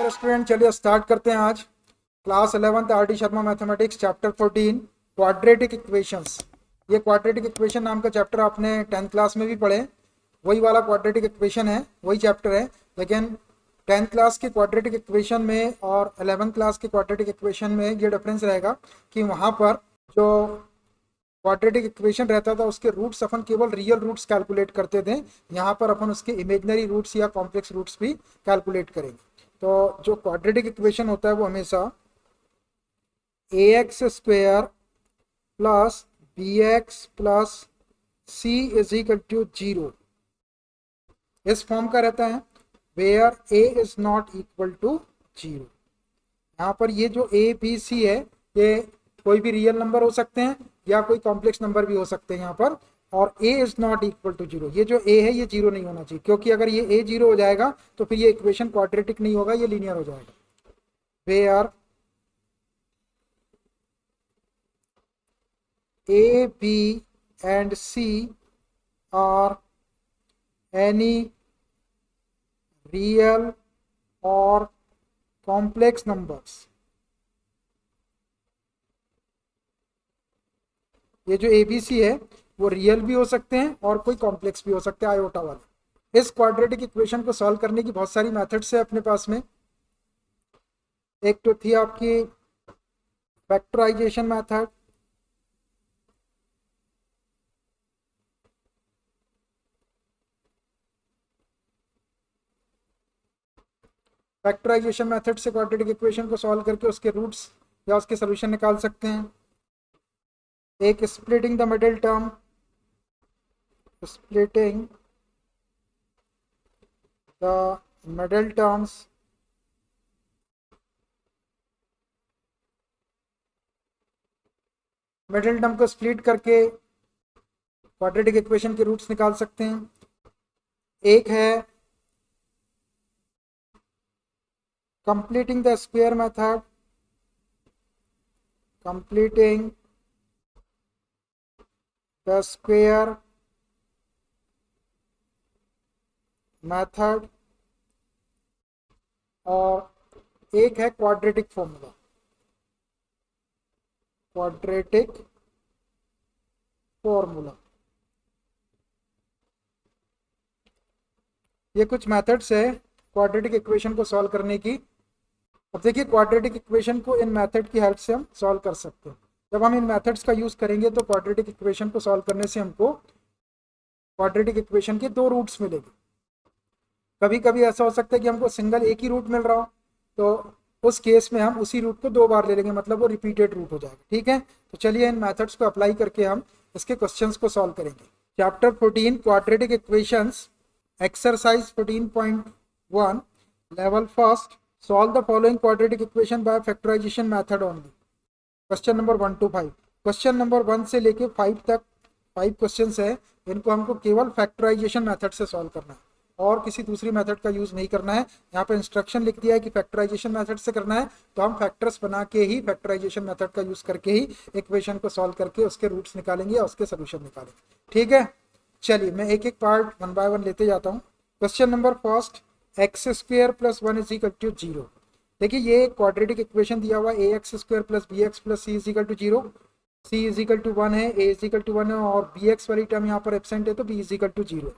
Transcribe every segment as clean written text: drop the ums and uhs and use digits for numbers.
Dear student, चलिए start करते हैं आज class 11th R D Sharma mathematics chapter 14 quadratic equations. ये क्वाड्रेटिक इक्वेशन नाम का चैप्टर आपने 10th क्लास में भी पढ़े, वही वाला क्वाड्रेटिक इक्वेशन है, वही चैप्टर है। लेकिन 10th क्लास के क्वाड्रेटिक इक्वेशन में और 11th क्लास के क्वाड्रेटिक इक्वेशन में ये डिफरेंस रहेगा कि वहाँ पर जो क्वाड्रेटिक इक्वेशन रहता था उसके रूट्स अपन केवल रियल रूट्स कैलकुलेट करते थे, यहाँ पर अपन उसके इमेजनरी रूट्स या कॉम्प्लेक्स रूट्स भी कैलकुलेट करेंगे। तो जो क्वाड्रेटिक इक्वेशन होता है वो हमेशा a x square plus b x plus c is equal to 0 इस फॉर्म का रहता है, where a is not equal to 0। यहाँ पर ये जो ए बी सी है ये कोई भी रियल नंबर हो सकते हैं या कोई कॉम्प्लेक्स नंबर भी हो सकते हैं यहाँ पर। और a is not equal to 0, ये जो a है ये 0 नहीं होना चाहिए, क्योंकि अगर ये a 0 हो जाएगा तो फिर ये इक्वेशन क्वाड्रेटिक नहीं होगा, ये लीनियर हो जाएगा। Where a b and c are any real or complex numbers, ये जो ए बी सी है वो रियल भी हो सकते हैं और कोई कॉम्प्लेक्स भी हो सकते हैं, आयोटा वाले। इस क्वाड्रेटिक इक्वेशन को सॉल्व करने की बहुत सारी मेथड्स है अपने पास में। एक तो थी आपकी फैक्टराइजेशन मेथड, फैक्टराइजेशन मेथड से क्वाड्रेटिक इक्वेशन को सॉल्व करके उसके रूट्स या उसके सोल्यूशन निकाल सकते हैं। एक splitting the middle term, splitting the middle terms, middle term को स्प्लिट करके क्वाड्रेटिक इक्वेशन के रूट्स निकाल सकते हैं। एक है completing the square method, completing the square method, और एक है क्वाड्रेटिक फॉर्मूला, क्वाड्रेटिक फॉर्मूला। ये कुछ मेथड्स है क्वाड्रेटिक इक्वेशन को सॉल्व करने की। अब देखिए क्वाड्रेटिक इक्वेशन को इन मेथड की हेल्प से हम सॉल्व कर सकते हैं। जब हम इन मेथड्स का यूज करेंगे तो क्वाड्रेटिक इक्वेशन को सॉल्व करने से हमको क्वाड्रेटिक इक्वेशन के दो रूट्स मिलेंगे। कभी कभी ऐसा हो सकता है कि हमको सिंगल एक ही रूट मिल रहा हो, तो उस केस में हम उसी रूट को दो बार ले लेंगे, मतलब वो रिपीटेड रूट हो जाएगा। ठीक है, तो चलिए इन मेथड्स को अप्लाई करके हम इसके क्वेश्चंस को सॉल्व करेंगे। Chapter 14 quadratic equations, exercise 14.1, level first, solve the following quadratic equation by factorisation method only. Question number 1 to 5, question number 1 से लेके 5 तक 5 क्वेश्चंस है, इनको हमको केवल फैक्टराइजेशन मेथड से सॉल्व करना है और किसी दूसरी मेथड का यूज नहीं करना है। यहाँ पे इंस्ट्रक्शन लिख दिया है कि फैक्टराइजेशन मेथड से करना है, तो हम फैक्टर्स बना के ही फैक्टराइजेशन मेथड का यूज करके ही इक्वेशन को सॉल्व करके उसके रूट्स निकालेंगे और उसके सोल्यूशन निकालेंगे। ठीक है, चलिए मैं एक एक पार्ट 1 by 1 लेते जाता हूँ। Question number first, x square plus 1 is equal to 0। देखिए ये क्वाड्रेटिक इक्वेशन दिया हुआ a x square plus b x plus c is equal to 0, c is equal to 1 है, ए इज इक्वल टू 1 है और बी एक्स वाली term यहाँ पर एब्सेंट है तो बी इज इक्वल टू 0।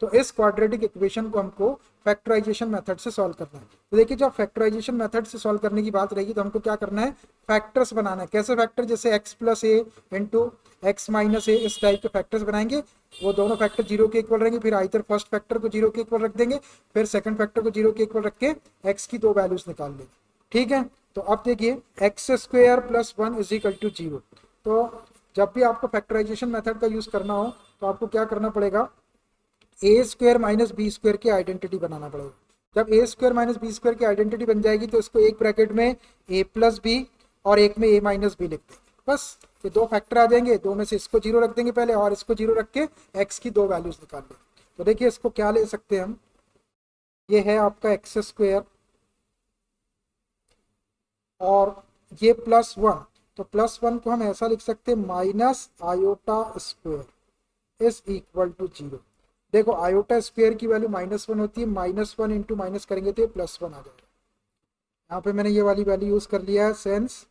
तो इस क्वाड्रेटिक इक्वेशन को हमको फैक्टराइजेशन मेथड से सॉल्व करना है। तो देखिए जब फैक्टराइजेशन मेथड से सॉल्व करने की बात रहेगी तो हमको क्या करना है, फैक्टर्स बनाना है। कैसे फैक्टर, जैसे x प्लस ए इंटू एक्स माइनस ए, इस टाइप के फैक्टर्स बनाएंगे। वो दोनों फैक्टर 0 के इक्वल रहेंगे, फिर आइदर फर्स्ट फैक्टर को 0 के इक्वल रख देंगे, फिर सेकंड फैक्टर को 0 के इक्वल रख के x की दो वैल्यूज निकाल लेंगे। ठीक है, तो अब देखिए x square plus 1 is equal to 0। तो जब भी आपको फैक्टराइजेशन मेथड का यूज करना हो तो आपको क्या करना पड़ेगा, ए स्क्वायर माइनस बी स्क्वायर की आइडेंटिटी बनाना पड़ेगा। जब ए स्क्वायर माइनस बी स्क्वायर की आइडेंटिटी बन जाएगी तो इसको एक ब्रैकेट में ए प्लस बी और एक में ए माइनस बी लिख देंगे। बस ये दो फैक्टर आ जाएंगे, दो में से इसको 0 रख देंगे पहले और इसको 0 रख के एक्स की दो वैल्यूज निकाल लेंगे। तो देखिए इसको क्या ले सकते हैं हम, ये है आपका एक्स स्क्वायर और ये प्लस 1, तो प्लस 1 को हम ऐसा लिख सकते हैं minus iota square is equal to 0। देखो आयोटा स्क्वायर की वैल्यू -1 होती है, -1 इंटू माइनस करेंगे तो ये +1 आ जाएगा। यहाँ पे मैंने ये वाली वैल्यू यूज़ कर लिया है, since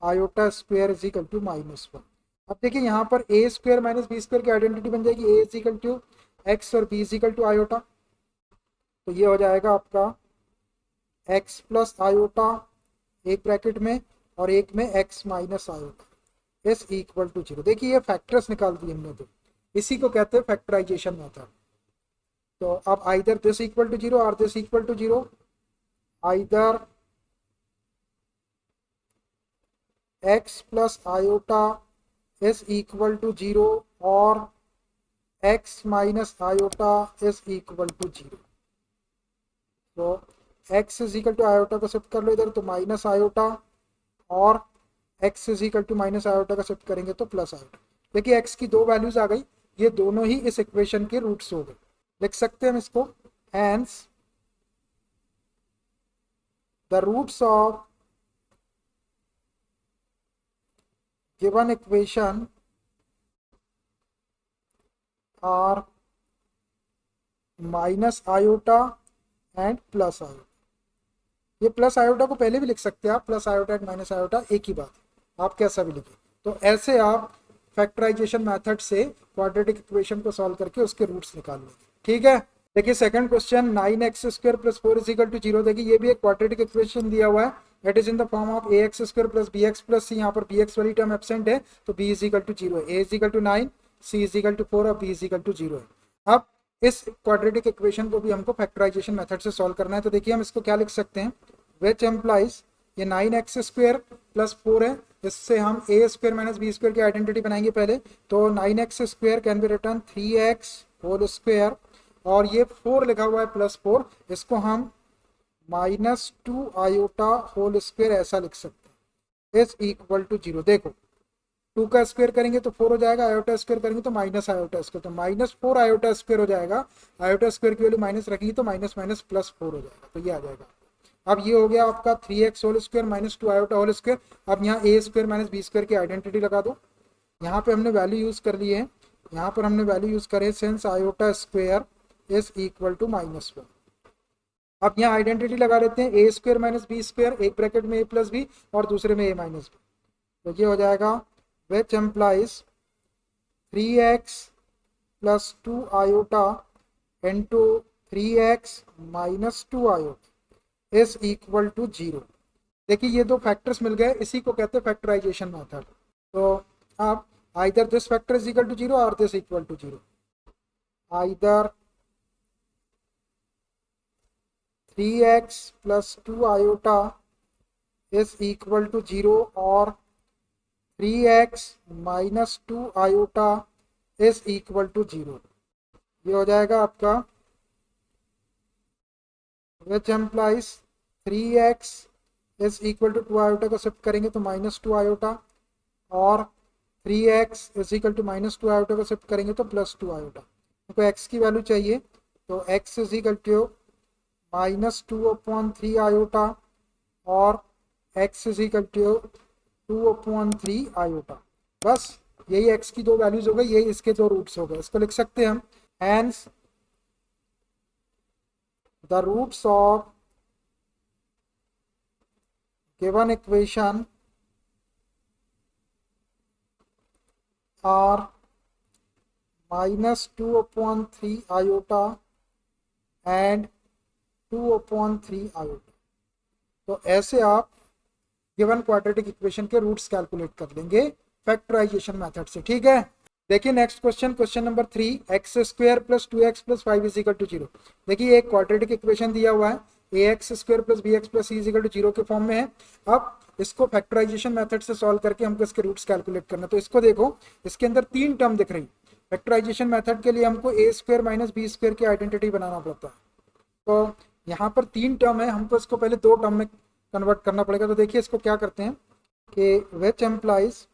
iota square is equal to -1। अब देखिए यहाँ पर a square minus B square की आइडेंटिटी बन जाएगी, a is equal to x और b is equal to iota. तो ये हो जाएगा आपका एक्स प्लस आयोटा एक ब्रैकेट में और एक में x minus iota is equal to 0। देखिए ये फैक्टर्स निकाल दिए हमने, तो इसी को कहते हैं फैक्टराइजेशन मेथड। तो अब आइदर दिस इक्वल टू 0 और this equal to 0, either x plus iota is equal to 0 और x minus iota is equal to 0। तो x is equal to iota को शिफ्ट कर लो इधर, तो माइनस आयोटा, और x is equal to minus iota का शिफ्ट करेंगे तो प्लस आयोटा। देखिए x की दो वैल्यूज आ गई, ये दोनों ही इस इक्वेशन के रूट्स हो गए। लिख सकते हैं हम इसको, hence the roots of given equation are minus iota and plus iota. ये प्लस आयोटा को पहले भी लिख सकते हैं आप, plus iota and minus iota एक ही बात है, आप कैसा भी लिखें। तो ऐसे आप फैक्टराइजेशन मेथड से क्वाड्रेटिक इक्वेशन को सॉल्व करके उसके रूट्स निकाल लेंगे। ठीक है, देखिए second question 9x square plus 4 is equal to 0। देखिए ये भी एक क्वाड्रेटिक इक्वेशन दिया हुआ है, it is in the form of ax square plus bx plus c। यहाँ पर bx वाली टर्म एब्सेंट है, तो b इज इक्वल टू 0 है, a is equal to 9, c is equal to 4 और b इज इक्वल टू 0 है। अब इस क्वाड्रेटिक इक्वेशन को भी हमको फैक्टराइजेशन मेथड से सॉल्व करना है। तो देखिए हम इसको क्या लिख सकते हैं, विच एम्प्लाइज ये 9x स्क्वायर प्लस 4 है, इससे हम a square minus B square की आइडेंटिटी बनाएंगे पहले। तो 9x square can be written 3x whole square, और ये 4 लिखा हुआ है प्लस 4, इसको हम -2 आयोटा होल स्क्वायर ऐसा लिख सकते हैं इज इक्वल टू 0। देखो 2 का स्क्वायर करेंगे तो 4 हो जाएगा, आयोटा स्क्वायर करेंगे तो माइनस आयोटा स्क्वायर, तो -4 आयोटा स्क्वायर हो जाएगा। आयोटा स्क्वायर की वैल्यू माइनस रखेंगे तो माइनस माइनस प्लस 4 हो जाएगा, तो ये आ जाएगा। अब ये हो गया आपका 3x whole square -2 iota whole square. अब यहाँ a square minus B square की आइडेंटिटी लगा दो। यहाँ पे हमने वैल्यू यूज कर ली है, यहाँ पर हमने वैल्यू यूज करे since iota square is equal to -1। अब यहाँ आइडेंटिटी लगा लेते हैं, a square minus B square, एक ब्रैकेट में a प्लस बी और दूसरे में a माइनस बी। तो ये हो जाएगा which implies 3x plus 2 iota into 3x minus 2 iota is equal to 0। देखिए ये दो फैक्टर्स मिल गए, इसी को कहते हैं फैक्टराइजेशन मेथड। तो अब either this factor is equal to 0 और this equal to 0, either 3x plus 2 iota is equal to 0 और 3x minus 2 iota is equal to 0। ये हो जाएगा आपका which implies 3x is equal to 2 iota को shift करेंगे तो -2 आयोटा, और 3x is equal to -2 iota को शिफ्ट करेंगे तो +2 आयोटा। हमको x की वैल्यू चाहिए, तो x is equal to -2/3 iota और x is equal to 2/3 iota. बस यही x की दो वैल्यूज हो गई, यही इसके दो रूट्स हो गए। इसको लिख सकते हैं हम, hence the roots of given equation are -2/3 iota and 2/3 iota। तो ऐसे आप गिवन क्वाड्रेटिक इक्वेशन के रूट्स कैलकुलेट कर लेंगे फैक्टराइजेशन मेथड से। ठीक है, देखिए next question, question number 3, x square plus 2x plus 5 is equal to 0। देखिए एक क्वाड्रेटिक इक्वेशन दिया हुआ है, ax square plus bx plus c is equal to 0 के फॉर्म में है। अब इसको फैक्टराइजेशन मेथड से सॉल्व करके हमको इसके रूट्स कैलकुलेट करना। तो इसको देखो, इसके अंदर 3 टर्म दिख रही। फैक्टराइजेशन मेथड के लिए हमको a square minus B square की आइडेंटिटी बनाना पड़ता है। तो यहाँ पर 3 टर्म है, हमको इसको पहले 2 टर्म में कन्वर्ट करना पड़ेगा। तो देखिए इसको क्या करते हैं कि विच एम्प्लाइज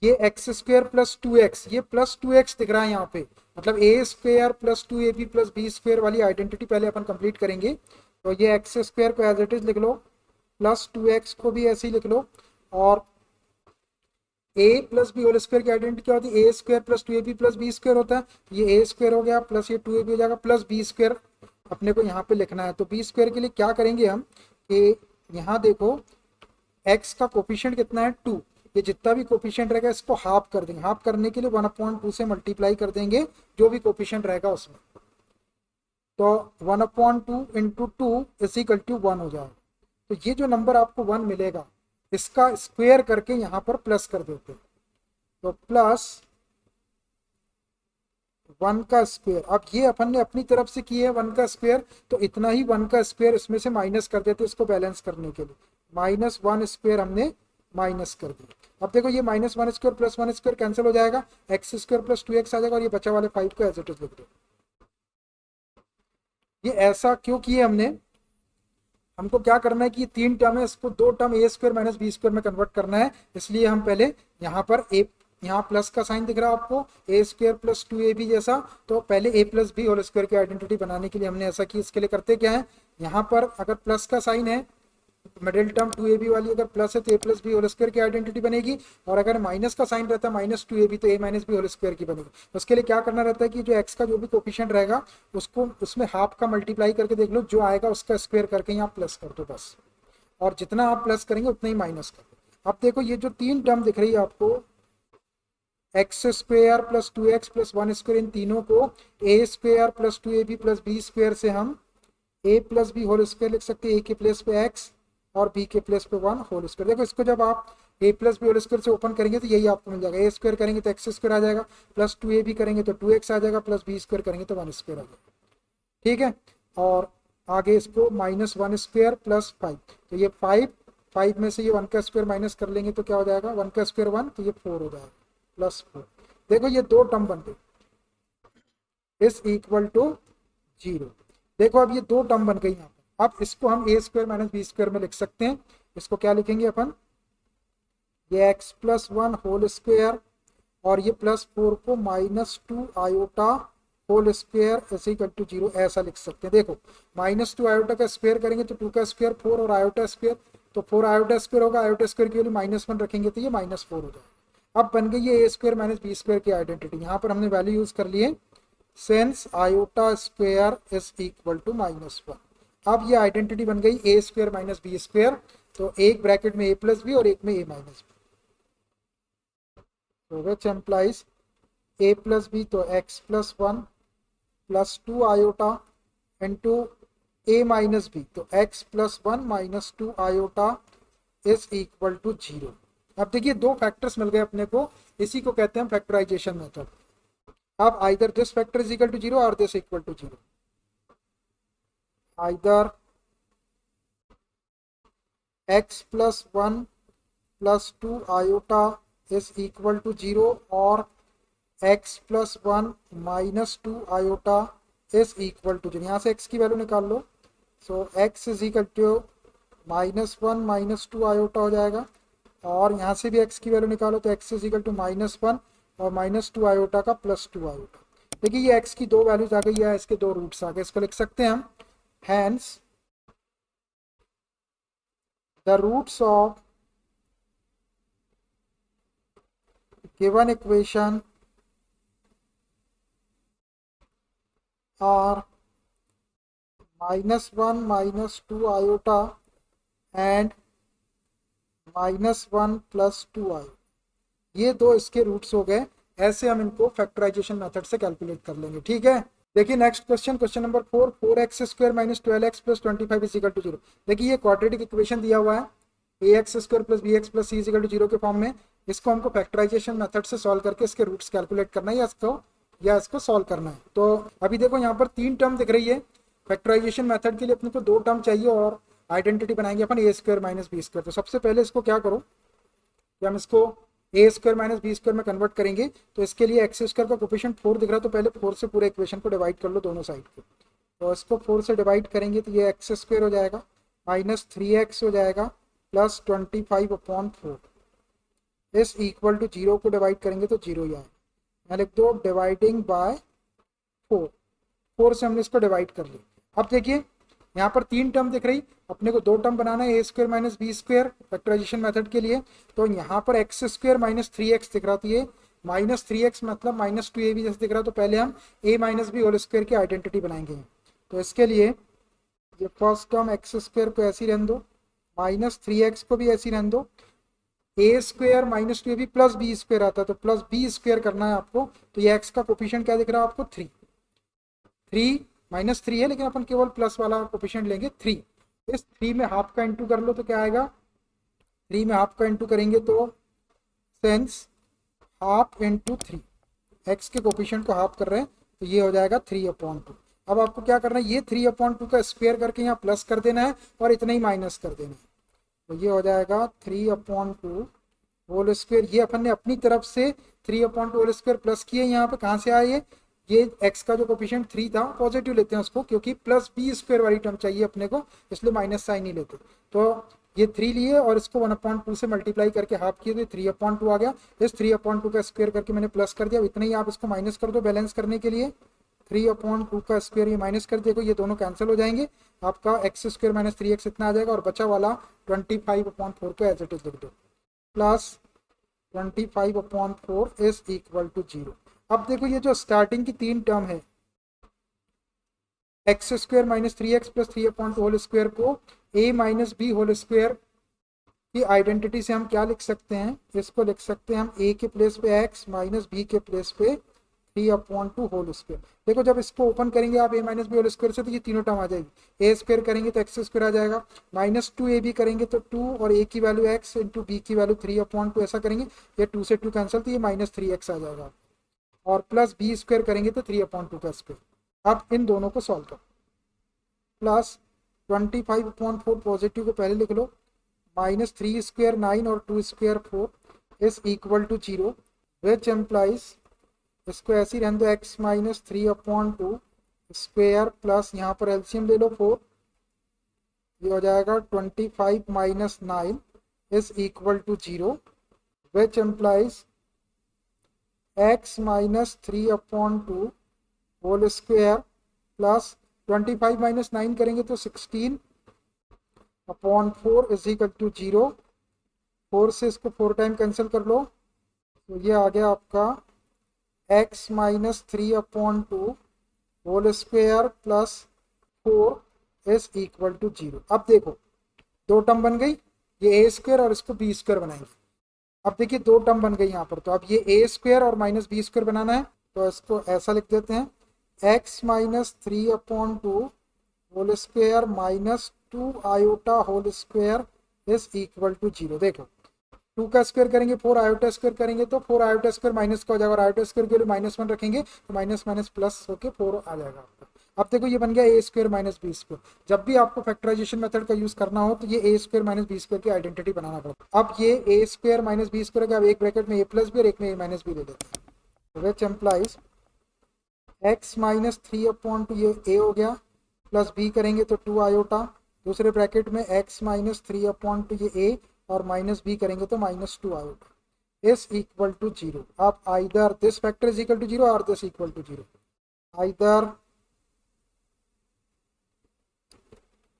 ये एक्स स्क्वायर प्लस 2x, ये प्लस 2x दिख रहा है यहाँ पे, मतलब a square plus 2ab plus B square वाली आइडेंटिटी पहले अपन कंप्लीट करेंगे। तो ये एक्स स्क्वायर को एज इट इज लिख लो, प्लस 2x को भी ऐसे ही लिख लो, और a plus B whole square की आइडेंटिटी क्या होती है, a square plus 2ab plus B square होता है। ये a स्क्वायर हो गया प्लस ये 2ab हो जाएगा प्लस बी स्क्वायर अपने को यहाँ पे लिखना है। तो बी स्क्वायर के लिए क्या करेंगे हम, कि यहाँ देखो x का कोफिशिएंट कितना है 2, ये जितना भी कोफिशिएंट रहेगा इसको हाफ कर देंगे, हाफ करने के लिए 1/2 से मल्टीप्लाई कर देंगे जो भी कोफिशिएंट रहेगा उसमें, तो 1/2 इंटू 2 इज इक्वल टू 1 हो जाएगा। तो ये जो नंबर आपको 1 मिलेगा इसका स्क्वायर करके यहाँ पर प्लस कर देते हैं, तो प्लस 1 का स्क्वायर। अब ये अपन ने अपनी तरफ से किया है 1 का स्क्वायर, तो इतना ही 1 का स्क्वायर इसमें से माइनस कर देते इसको बैलेंस करने के लिए, -1 स्क्वायर हमने माइनस कर दिया। अब देखो ये -1 स्क्वायर प्लस 1 स्क्वायर कैंसिल हो जाएगा, x स्क्वायर प्लस 2x आ जाएगा और ये बचा वाले 5 को एज इट इज लिख दो। ये ऐसा क्यों किए हमने, हमको क्या करना है कि ये 3 टर्म है इसको 2 term a square minus B square में कन्वर्ट करना है, इसलिए हम पहले यहाँ पर यहाँ प्लस का साइन दिख रहा है आपको, a स्क्वायर प्लस 2ab जैसा, तो पहले a plus B whole square की आइडेंटिटी बनाने के लिए हमने ऐसा किया। इसके लिए करते क्या है, यहाँ पर अगर प्लस का साइन है मिडिल टर्म 2ab वाली अगर प्लस है तो a plus B whole square की आइडेंटिटी बनेगी, और अगर माइनस का साइन रहता है -2ab तो a minus B whole square की बनेगी। उसके लिए क्या करना रहता है कि जो x का जो भी कोफिशिएंट रहेगा उसको उसमें हाफ का मल्टीप्लाई करके देख लो, जो आएगा उसका स्क्वायर करके यहाँ प्लस कर दो बस, और जितना आप प्लस करेंगे उतना ही माइनस कर दो। अब देखो ये जो 3 टर्म दिख रही है आपको x square plus 2x plus 1 square, इन तीनों को a square plus 2ab plus b square से हम a plus B whole square लिख सकते हैं, a के प्लेस पे x और b के प्लेस पे 1 होल स्क्वायर। देखो इसको जब आप a plus B whole square से ओपन करेंगे तो यही आपको मिल जाएगा, a स्क्वायर करेंगे तो x स्क्वायर आ जाएगा, प्लस 2ab करेंगे तो 2x आ जाएगा, प्लस b स्क्वायर करेंगे तो 1 स्क्वायर आ जाएगा, ठीक है। और आगे इसको -1 स्क्वायर प्लस 5, तो ये 5 में से ये 1 का स्क्वायर माइनस कर लेंगे तो क्या हो जाएगा, 1 का स्क्वायर 1, तो ये 4 हो जाएगा प्लस 4। देखो ये 2 टर्म बन गए इज इक्वल टू 0। देखो अब ये 2 टर्म बन गई यहाँ पर। अब इसको हम a square minus B square में लिख सकते हैं, इसको क्या लिखेंगे अपन, ये x प्लस 1 होल स्क्वायर और ये प्लस 4 को -2 iota whole square is equal to 0 ऐसा लिख सकते हैं। देखो -2 आयोटा का स्क्वायर करेंगे तो 2 का स्क्वायर 4 और आयोटा स्क्वायर, तो 4 आयोटा स्क्वायर होगा, आयोटा स्क्वायर की वैल्यू -1 रखेंगे तो ये -4 हो जाएगा। अब बन गई ये a square minus B square की आइडेंटिटी, यहाँ पर हमने वैल्यू यूज कर लिए since iota square is equal to -1। अब ये आइडेंटिटी बन गई a square minus B square, तो एक ब्रैकेट में a प्लस बी और एक में a माइनस बी, तो which implies a plus B, तो x plus 1 plus 2 iota into a minus B, तो x plus 1 minus 2 iota is equal to 0। अब देखिए 2 फैक्टर्स मिल गए अपने को, इसी को कहते हैं फैक्टराइजेशन मेथड। अब either this factor is equal to 0 और this equal to 0, either x plus 1 plus 2 iota is equal to 0 और x plus 1 minus 2 iota is equal to 0। यहाँ से x की वैल्यू निकाल लो, so x is equal to -1 minus 2 iota हो जाएगा, और यहाँ से भी x की वैल्यू निकालो तो x इज इक्वल टू -1 और -2 आयोटा का +2 आयोटा। देखिए ये x की 2 वैल्यूज आ गई है, इसके 2 रूट्स आ गए, इसको लिख सकते हैं हम hence the roots of given equation are -1 -2 iota and -1 + 2 iota, ये 2 इसके रूट्स हो गए। ऐसे हम इनको फैक्टराइजेशन मेथड से कैलकुलेट कर लेंगे, ठीक है। देखिए next question, question number 4, 4x square minus 12x plus 25 is equal to 0। देखिए ये क्वाड्रेटिक इक्वेशन दिया हुआ है ax square plus bx plus c is equal to 0 के फॉर्म में। इसको हमको फैक्टराइजेशन मेथड से सॉल्व करके इसके रूट्स कैलकुलेट करना है या इसको सॉल्व करना है। तो अभी देखो यहाँ पर 3 टर्म दिख रही है, फैक्टराइजेशन मेथड के लिए अपने को 2 टर्म चाहिए और आइडेंटिटी बनाएंगे अपन a square minus B square. तो सबसे पहले इसको क्या करो कि हम इसको a square minus B square में कन्वर्ट करेंगे, तो इसके लिए एक्स स्क्वायर का कोफिशिएंट 4 दिख रहा है, तो पहले 4 से पूरे इक्वेशन को डिवाइड कर लो दोनों साइड को। तो इसको 4 से डिवाइड करेंगे तो ये एक्स स्क्वायर हो जाएगा, -3x हो जाएगा प्लस 25/4 इस इक्वल टू 0 को डिवाइड करेंगे तो 0 ही आएगा। मैं लिख दो डिवाइडिंग बाय 4 से हमने इसको डिवाइड कर लिया। अब देखिए यहाँ पर 3 टर्म दिख रही, अपने को 2 टर्म बनाना है a square minus B square factorization method के लिए। तो यहाँ पर एक्स स्क्वायर माइनस 3x दिख रहा था, ये -3x मतलब -2ab जैसे दिख रहा, तो पहले हम a minus B whole square की आइडेंटिटी बनाएंगे। तो इसके लिए ये फर्स्ट टर्म एक्स स्क्वायर को ऐसी रहने दो, माइनस 3x को भी ऐसी रहने दो, ए स्क्वायर माइनस 2 भी प्लस बी स्क्वायर आता है, तो प्लस बी स्क्वायर करना है आपको। तो ये एक्स का कोफिशिएंट क्या दिख रहा है आपको, 3 है, लेकिन अपन केवल प्लस वाला कोफिशिएंट लेंगे 3। इस 3 में हाफ का इंटू कर लो तो क्या आएगा, 3 में हाफ का इंटू करेंगे तो सेंस हाफ इंटू 3, एक्स के कोफिशिएंट को हाफ कर रहे हैं तो ये हो जाएगा 3/2। अब आपको क्या करना है, ये 3/2 का स्क्वायर करके यहाँ प्लस कर देना है और इतना ही माइनस कर देना है, तो ये हो जाएगा 3/2 होल स्क्वायर। ये अपन ने अपनी तरफ से 3/2 होल स्क्वायर प्लस किए, यहाँ पे कहाँ से आए ये एक्स का जो कोफिशिएंट 3 था पॉजिटिव लेते हैं उसको, क्योंकि प्लस बी स्क्वायर वाली टर्म चाहिए अपने को, इसलिए माइनस साइन ही लेते। तो ये 3 लिए और इसको 1/2 से मल्टीप्लाई करके हाफ किए तो 3/2 आ गया। इस 3/2 का स्क्वायर करके मैंने प्लस कर दिया, इतना ही आप इसको माइनस कर दो बैलेंस करने के लिए। 3/2 का स्क्वायर ये माइनस कर देखो, ये दोनों कैंसिल हो जाएंगे, आपका एक्स स्क्वायर माइनस 3x इतना आ जाएगा, और बचा वाला 25/4 को एज इट इज लिख दो, प्लस 25/4 इज इक्वल टू 0। अब देखो ये जो स्टार्टिंग की 3 टर्म है, x square minus 3x plus 3/2 whole square को a minus B whole square की आइडेंटिटी से हम क्या लिख सकते हैं, इसको लिख सकते हैं हम a के प्लेस पे x माइनस बी के प्लेस पे 3/2 होल स्क्वायर। देखो जब इसको ओपन करेंगे आप a minus B whole square से तो ये तीनों टर्म आ जाएगी, a स्क्वायर करेंगे तो एक्स स्क्वायर आ जाएगा, माइनस 2ab करेंगे तो 2 और a की वैल्यू x इंटू बी की वैल्यू 3/2 ऐसा करेंगे, ये 2 से 2 कैंसिल, तो ये माइनस 3x आ जाएगा, और प्लस बी स्क्वायर करेंगे तो 3/2 का स्क्वायर। अब इन दोनों को सॉल्व करो, प्लस 25/4 पॉजिटिव को पहले लिख लो, माइनस 3 स्क्वायर 9 और 2 square 4 is equal to 0, which implies, इसको ऐसी रहने दो, x माइनस 3/2 स्क्वायर प्लस यहाँ पर एलसीएम ले लो 4, ये हो जाएगा 25 minus 9 is equal to 0, which implies x minus 3/2 whole square plus 25 minus 9 करेंगे तो 16/4 इज इक्वल टू 0, 4 से इसको 4 टाइम कैंसिल कर लो, तो ये आ गया आपका x minus 3/2 whole square plus 4 is equal to 0। अब देखो दो टर्म बन गई, ये a स्क्वायर और इसको b स्क्वायर बनाएंगे। अब देखिए दो टर्म बन गई यहाँ पर, तो अब ये a स्क्वायर और माइनस बी स्क्वायर बनाना है, तो इसको ऐसा लिख देते हैं, x minus 3/2 whole square minus 2 iota whole square is equal to 0। देखो 2 का स्क्वायर करेंगे 4 आयोटा स्क्वायर करेंगे तो 4 आयोटा स्क्वायर माइनस का हो जाएगा, और आयोटा स्क्वायर के लिए -1 रखेंगे तो माइनस माइनस प्लस होके 4 आ जाएगा आपका। अब देखो ये बन गया a square minus B square. जब भी आपको फैक्टराइजेशन मेथड का यूज करना हो तो ये a square minus B square की आइडेंटिटी बनाना पड़ता है। अब ये a square minus B square का एक ब्रैकेट में a प्लस बी और एक में a माइनस बी ले लेते हैं, विच एम्प्लाइज x माइनस 3/2 ये a हो गया, प्लस b करेंगे तो 2 आयोटा, दूसरे ब्रैकेट में x माइनस 3/2 ये a और माइनस b करेंगे तो -2 आयोटा इज इक्वल टू 0। अब either this factor is equal to 0 और this equal to 0, either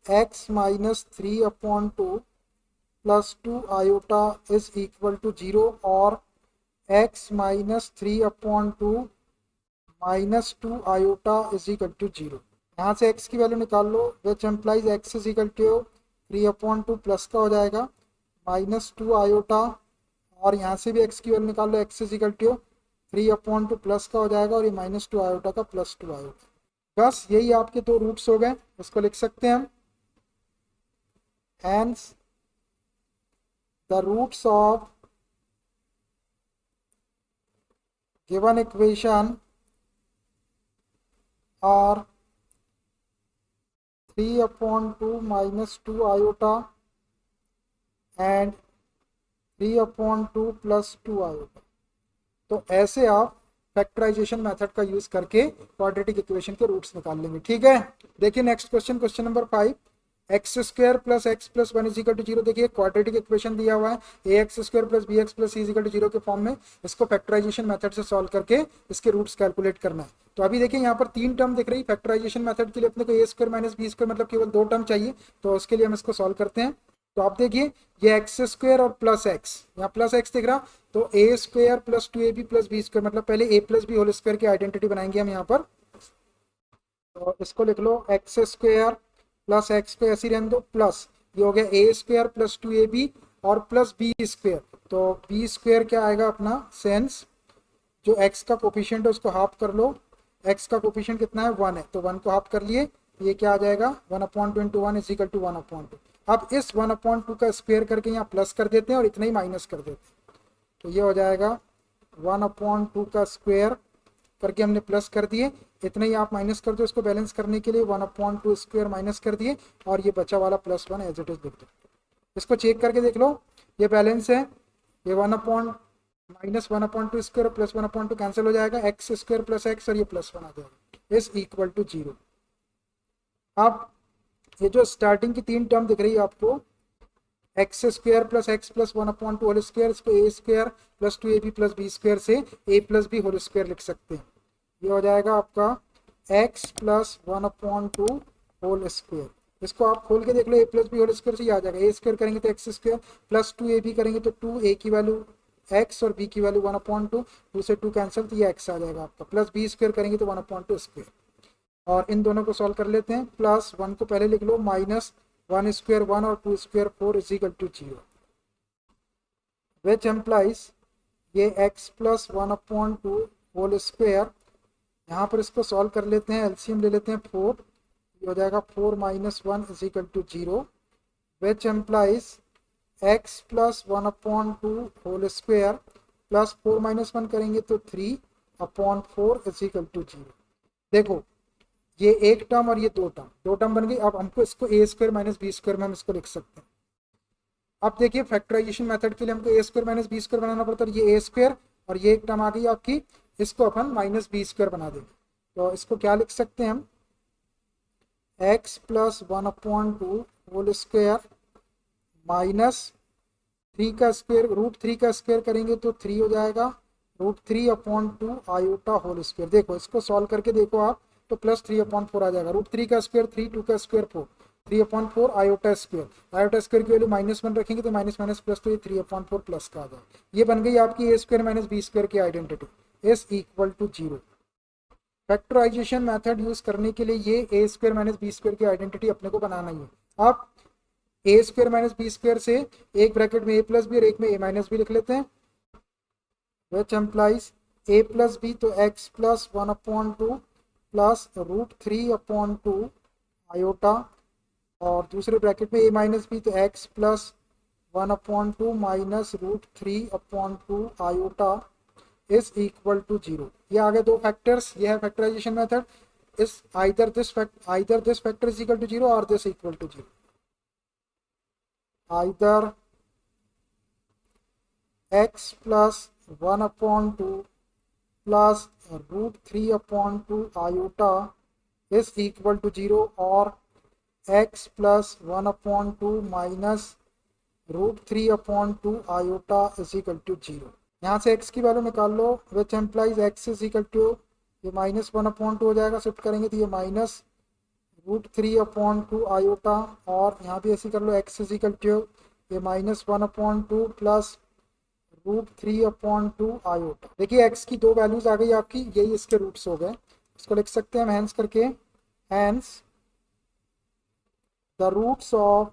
x minus 3/2 plus 2 iota is equal to 0 और x minus 3/2 minus 2 iota is equal to 0। यहाँ से x की value निकाल लो, which implies x is equal to 3/2 plus का हो जाएगा -2 आयोटा, और यहाँ से भी x की वैल्यू निकाल लो, x is equal to 3/2 plus का हो जाएगा, और ये -2 आयोटा का +2 आयोटा। बस यही आपके दो रूट्स हो गए, इसको लिख सकते हैं हम, hence the roots of given equation are 3/2 -2 iota and 3/2 +2 iota। तो ऐसे आप फैक्टराइजेशन मेथड का यूज करके क्वाड्रेटिक इक्वेशन के रूट्स निकाल लेंगे। ठीक है, देखिए next question, question number 5, x square plus x plus 1 is equal to 0। देखिए क्वाड्रेटिक इक्वेशन दिया हुआ है, a x square plus b x plus c is equal to 0 के फॉर्म में, इसको फैक्टराइजेशन मेथड से सॉल्व करके इसके रूट्स कैलकुलेट करना है। तो अभी देखिए यहाँ पर 3 टर्म दिख रही, फैक्टराइजेशन मेथड के लिए अपने को ए स्क्वायर माइनस बी स्क्वायर मतलब केवल 2 टर्म चाहिए, तो उसके लिए हम इसको सॉल्व करते हैं। तो आप देखिए ये एक्स स्क्वायर और प्लस एक्स, यहाँ प्लस एक्स दिख रहा, तो a square plus 2ab plus B square, मतलब पहले a plus B whole square की आइडेंटिटी बनाएंगे हम यहाँ पर। तो इसको लिख लो, एक्स स्क्वायर प्लस एक्स को ऐसे रहने दो, प्लस ये हो गया ए स्क्वायर प्लस 2ab और प्लस बी स्क्वायर। तो बी स्क्वायर क्या आएगा अपना सेंस, जो x का कोफिशिएंट है उसको हाफ कर लो, x का कोफिशिएंट कितना है 1 है, तो 1 को हाफ कर लिए, ये क्या आ जाएगा 1/2 इज इक्वल टू 1/2। अब इस 1/2 का स्क्वायर करके यहाँ प्लस कर देते हैं और इतना ही माइनस कर देते हैं, तो ये हो जाएगा 1/2 का स्क्वायर करके हमने प्लस कर दिए, इतना ही आप माइनस कर दो इसको बैलेंस करने के लिए, 1/2 स्क्वायर माइनस कर दिए और ये बचा वाला +1 एज इट इज लिख दो। इसको चेक करके देख लो, ये बैलेंस है, ये -1/2 स्क्वायर प्लस 1/2 कैंसिल हो जाएगा, एक्स स्क्वायर प्लस एक्स और ये +1 आ जाएगा, इज इक्वल टू 0। अब ये जो स्टार्टिंग की 3 टर्म दिख रही है आपको, x square plus x plus 1/2 whole square, इसको a square plus 2ab plus B square से a plus B whole square लिख सकते हैं। ये हो जाएगा आपका x प्लस 1/2 होल स्क्वायर। इसको आप खोल के देख लो, a plus B whole square से ही आ जाएगा, a स्क्वायर करेंगे तो एक्स स्क्वायर प्लस 2ab करेंगे तो 2a की वैल्यू x और b की वैल्यू 1/2, 2 से 2 कैंसिल, तो ये x आ जाएगा आपका, प्लस b स्क्वायर करेंगे तो 1/2 स्क्वायर। और इन दोनों को सॉल्व कर लेते हैं, प्लस 1 को पहले लिख लो, माइनस 1 स्क्वायर 1 और 2 square 4 is equal to 0, which implies ये x प्लस 1/2 होल स्क्वायर, यहाँ पर इसको सॉल्व कर लेते हैं, एलसीएम ले लेते हैं 4, ये हो जाएगा 4 minus 1 is equal to 0, which implies x plus 1/2 whole square plus 4 minus 1 करेंगे तो 3/4 इज इक्वल टू 0। देखो ये एक टर्म और ये दो टर्म बन गई। अब हमको इसको a square minus B square में हम इसको लिख सकते हैं। अब देखिए फैक्टराइजेशन मेथड के लिए हमको ए स्क्वायर माइनस बी स्क्वायर बनाना पड़ता है, ये ए स्क्वायर और ये एक टर्म आ गई आपकी, इसको अपन माइनस बी स्क्वायर बना देंगे। तो इसको क्या लिख सकते हैं हम, x plus 1/2 whole square minus 3 का स्क्वायर, √3 का स्क्वायर करेंगे तो 3 हो जाएगा, √3/2 आयोटा होल स्क्वायर। देखो इसको सॉल्व करके देखो आप, तो प्लस 3/4 आ जाएगा, √3 का स्क्वायर 3, 2 का square 4, 3/4 iota square, iota square की वैल्यू -1 रखेंगे तो माइनस माइनस प्लस, तो ये 3/4 प्लस का आ जाएगा। ये बन गई आपकी A square minus B square की identity, is equal to 0। Factorization method use करने के लिए ये A square minus B square की आइडेंटिटी अपने को बनाना ही है। अब A square minus B square से एक ब्रैकेट में ए प्लस बी और एक में ए माइनस बी लिख लेते हैं, which implies A plus B, तो एक्स प्लस 1/2 प्लस √3/2 आयोटा, और दूसरे ब्रैकेट में ए माइनस बी, तो x plus 1/2 minus √3/2 iota is equal to 0। ये आ गए दो फैक्टर्स, ये है फैक्टराइजेशन मेथड, इस either this factor is equal to 0 और this equal to 0, either x plus 1/2 plus √3/2 iota is equal to 0 और x plus 1/2 minus √3/2 iota is equal to 0। यहाँ से x की वैल्यू निकाल लो, which implies x is equal to, ये -1/2 हो जाएगा, शिफ्ट करेंगे तो ये माइनस √3/2 आयोटा, और यहाँ भी ऐसे कर लो, x इज इक्वल टू ये -1/2 प्लस √3/2 आयोटा। देखिए x की दो वैल्यूज आ गई आपकी, यही इसके रूट्स हो गए, इसको लिख सकते हैं हम हैंस करके, hence the roots of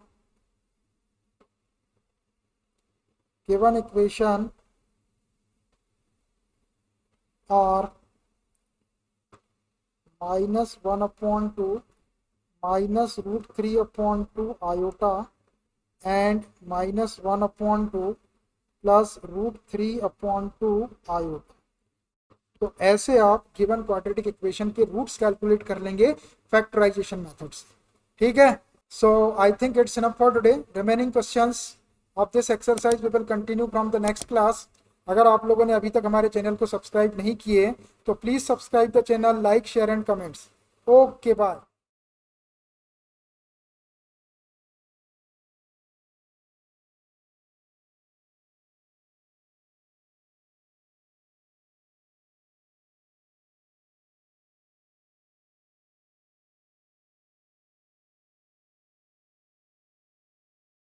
given equation are -1/2 minus √3/2 iota and -1/2 plus √3/2 iota. तो ऐसे आप गिवन क्वाड्रेटिक इक्वेशन के रूट्स कैलकुलेट कर लेंगे फैक्टराइजेशन मेथड से, ठीक है। So I think it's enough for today, remaining questions of this exercise we will continue from the next class. अगर आप लोगों ने अभी तक हमारे चैनल को सब्सक्राइब नहीं किए तो please subscribe the channel, like share and comments. Okay bye.